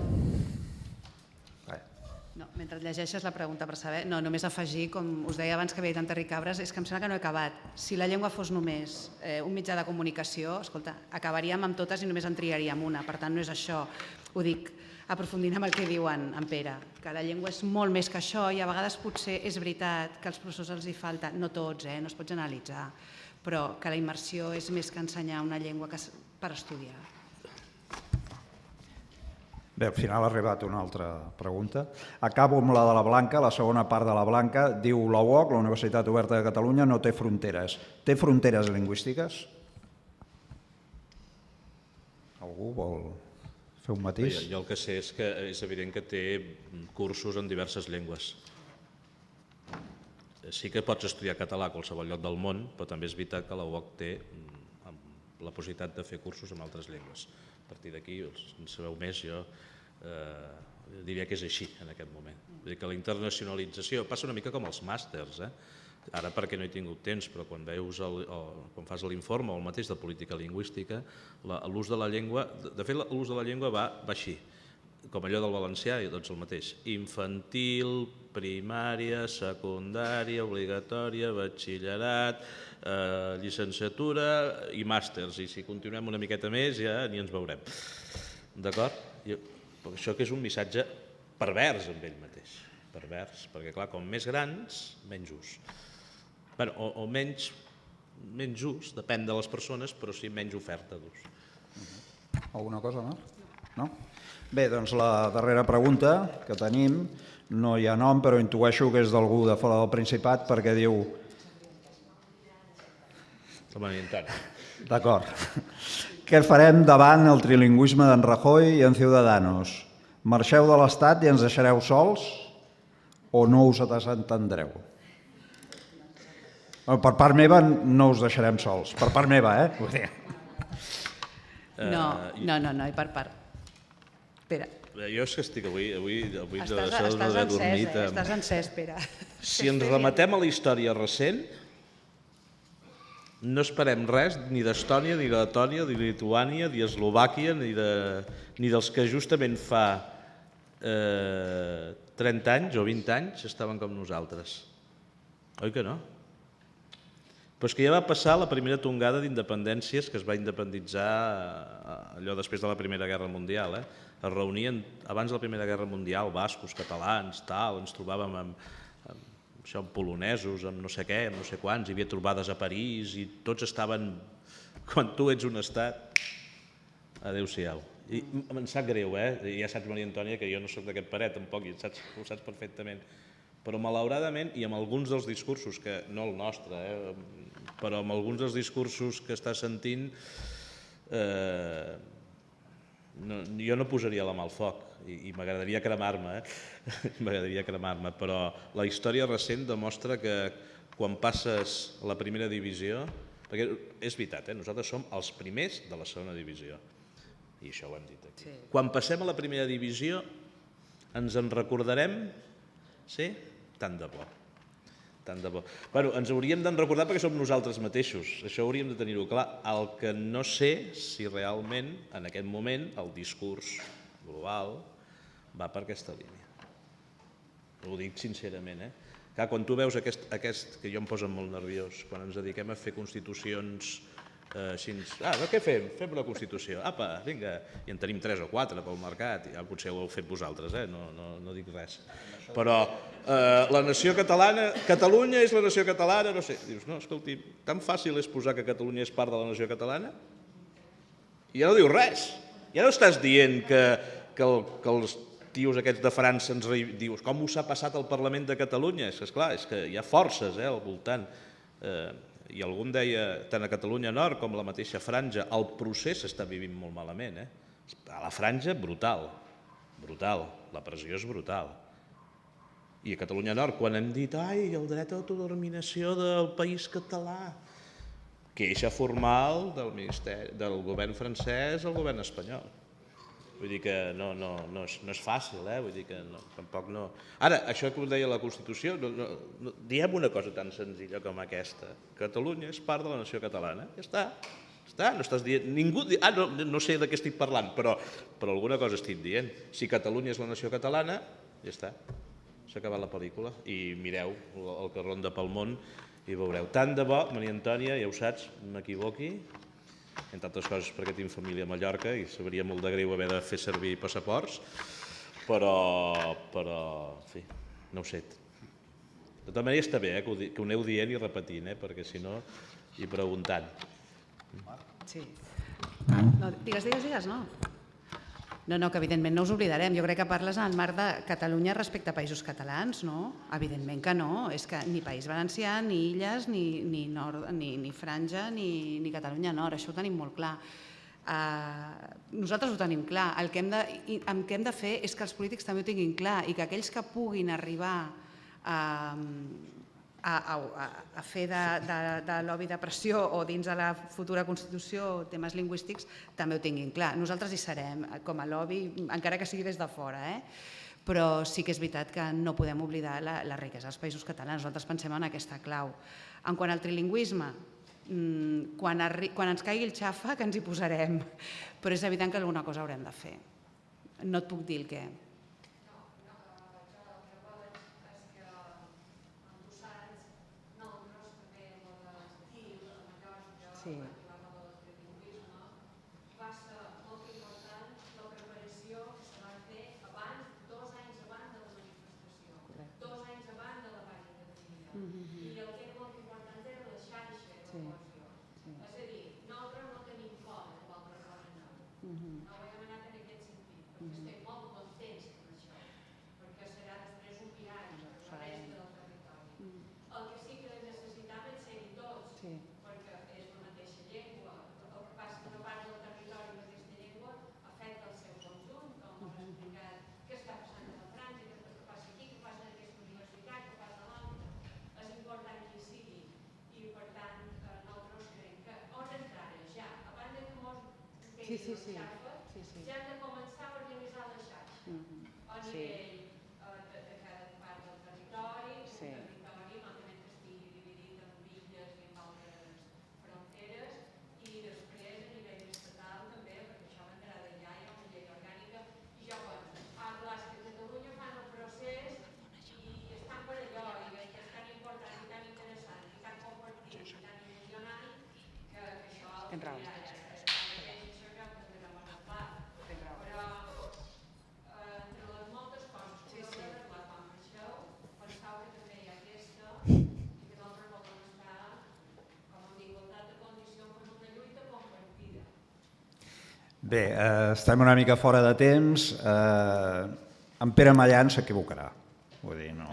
No, mentre et llegeixes la pregunta per saber, no, només afegir, com us deia abans que havia dit en Terric Cabres, és que em sembla que no he acabat. Si la llengua fos només un mitjà de comunicació, escolta, acabaríem amb totes i només en triaríem una. Per tant, no és això, ho dic aprofundint amb el que diuen en Pere, que la llengua és molt més que això i a vegades potser és veritat que als professors els hi falta, no tots, no es pot generalitzar, però que la immersió és més que ensenyar una llengua per estudiar. Bé, al final ha arribat una altra pregunta. Acabo amb la de la Blanca, la segona part de la Blanca. Diu la UOC, la Universitat Oberta de Catalunya, no té fronteres. Té fronteres lingüístiques? Algú vol fer un matís? Jo el que sé és que és evident que té cursos en diverses llengües. Sí que pots estudiar català a qualsevol lloc del món, però també és veritat que la UOC té la possibilitat de fer cursos en altres llengües. A partir d'aquí, en sabeu més, jo diria que és així en aquest moment. Vull dir que la internacionalització passa una mica com els màsters, ara perquè no he tingut temps, però quan fas l'informe o el mateix de política lingüística, l'ús de la llengua, de fet l'ús de la llengua va així, com allò del valencià i tots el mateix. Infantil, primària, secundària, obligatòria, batxillerat, llicenciatura i màsters. I si continuem una miqueta més ja ni ens veurem. D'acord? Això que és un missatge pervers amb ell mateix. Pervers, perquè clar, com més grans, menys ús. O menys ús, depèn de les persones, però sí menys oferta d'ús. Alguna cosa, Marc? No? Bé, doncs la darrera pregunta que tenim, no hi ha nom, però intueixo que és d'algú de fora del Principat, perquè diu... D'acord. Què farem davant el trilingüisme d'en Rajoy i en Ciudadanos? Marxeu de l'Estat i ens deixareu sols o no us desentendreu? Per part meva no us deixarem sols. Per part meva, No, i per part. Pere. Jo és que estic avui Estàs encès, Pere. Si ens remetem a la història recent, no esperem res ni d'Estònia, ni de Letònia, ni de Lituània, ni d'Eslovàquia, ni dels que justament fa 30 anys o 20 anys estaven com nosaltres. Oi que no? Però és que ja va passar la primera tongada d'independències que es va independitzar allò després de la Primera Guerra Mundial. Es reunien abans de la Primera Guerra Mundial bascos, catalans, tal, ens trobàvem amb polonesos, amb no sé què, amb no sé quants, hi havia trobades a París i tots estaven... Quan tu ets un estat, adéu-siau. I em sap greu, ja saps, Maria Antònia, que jo no soc d'aquest parer tampoc, i ho saps perfectament. Però malauradament, i amb alguns dels discursos, que no el nostre, però amb alguns dels discursos que està sentint, jo no posaria la mà al foc i m'agradaria cremar-me, però la història recent demostra que quan passes a la primera divisió, perquè és veritat, nosaltres som els primers de la segona divisió, i això ho hem dit aquí. Quan passem a la primera divisió ens en recordarem, sí? Tant de bo. Ens hauríem d'en recordar perquè som nosaltres mateixos, això hauríem de tenir-ho clar. El que no sé si realment en aquest moment el discurs global va per aquesta línia. Ho dic sincerament. Clar, quan tu veus aquest, que jo em posa molt nerviós, quan ens dediquem a fer constitucions així, què fem? Fem una constitució. Apa, vinga, i en tenim 3 o 4 pel mercat, ja potser ho heu fet vosaltres, no dic res. Però la nació catalana, Catalunya és la nació catalana, no sé. Dius, no, escolti, tan fàcil és posar que Catalunya és part de la nació catalana? I ja no dius res. Ja no estàs dient que els tios aquests de França ens dius com us ha passat al Parlament de Catalunya? És que, esclar, és que hi ha forces al voltant. i algú em deia, tant a Catalunya Nord com a la mateixa Franja, el procés s'està vivint molt malament. A la Franja, brutal, la pressió és brutal. I a Catalunya Nord, quan hem dit el dret a l'autodeterminació del país català, queixa formal del govern francès al govern espanyol. Vull dir que no és fàcil, vull dir que tampoc no... Ara, això que us deia la Constitució, diem una cosa tan senzilla com aquesta. Catalunya és part de la nació catalana, ja està. No estàs dient... No sé de què estic parlant, però alguna cosa estic dient. Si Catalunya és la nació catalana, ja està. S'ha acabat la pel·lícula. I mireu el que ronda pel món i veureu. Tant de bo, Maria Antònia, ja ho saps, m'equivoqui, entre altres coses perquè tinc família a Mallorca i sabria molt de greu haver de fer servir passaports, però en fi, no ho sé. De tota manera està bé que ho aneu dient i repetint, perquè si no, i preguntant. Sí. Digues, no. No, que evidentment no us oblidarem. Jo crec que parles en el marc de Catalunya respecte a països catalans, no? Evidentment que no. És que ni País Valencià, ni Illes, ni Franja, ni Catalunya Nord. Això ho tenim molt clar. Nosaltres ho tenim clar. El que hem de fer és que els polítics també ho tinguin clar i que aquells que puguin arribar a fer de lobby de pressió o dins de la futura Constitució temes lingüístics també ho tinguin clar. Nosaltres hi serem com a lobby, encara que sigui des de fora, però sí que és veritat que no podem oblidar la riquesa dels països catalans. Nosaltres pensem en aquesta clau. En quant al trilingüisme, quan ens caigui el xafa que ens hi posarem, però és evident que alguna cosa haurem de fer. No et puc dir el què. Sí. Va ser molt important la preparació que se va fer abans, 2 anys abans de la manifestació, 2 anys abans de la vaga indefinida. I el que era molt important era la xarxa de cohesió. És a dir, nosaltres no tenim por de qualsevol cosa nova. No ho hem anat en aquest sentit, perquè estem molt contents amb això, perquè serà després un miratge per la resta del territori. El que sí que necessitàvem és ser-hi tots, perquè és la mateixa llengua. El que passa que una part del territori amb aquesta llengua afecta el seu conjunt, com us he explicat, què està passant a la Franja, què passa aquí, què passa en aquesta universitat, què passa a l'altra. És important que hi sigui i, per tant, nosaltres creiem que on encara ja, a banda que mos quedi la xarxa, ja hem de començar a organitzar la xarxa a nivell de cada part del territori, un territori malament que estigui dividit en illes i en altres fronteres, i després a nivell estatal també, perquè això m'agrada ja, hi ha una llei orgànica, i ja penso, clar, és que Catalunya fan el procés i estan per allò, i és tan important i tan interessant i tan compartit i tan il·lusionant que això Tens raó. però entre les moltes coses que heu arreglat quan marxeu, penseu que també hi ha aquesta i que nosaltres volem estar com en igualtat de condicions per una lluita compartida. Bé, estem una mica fora de temps. En Pere Mallan s'equivocarà. Vull dir, no.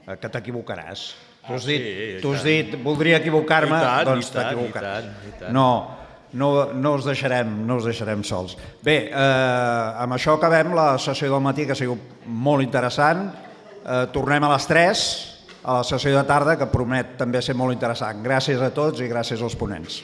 Que t'equivocaràs. Tu has dit, voldria equivocar-me, doncs t'equivocaràs. No us deixarem sols. Bé, amb això acabem la sessió del matí, que ha sigut molt interessant. Tornem a les 3, a la sessió de tarda, que promet també ser molt interessant. Gràcies a tots i gràcies als ponents.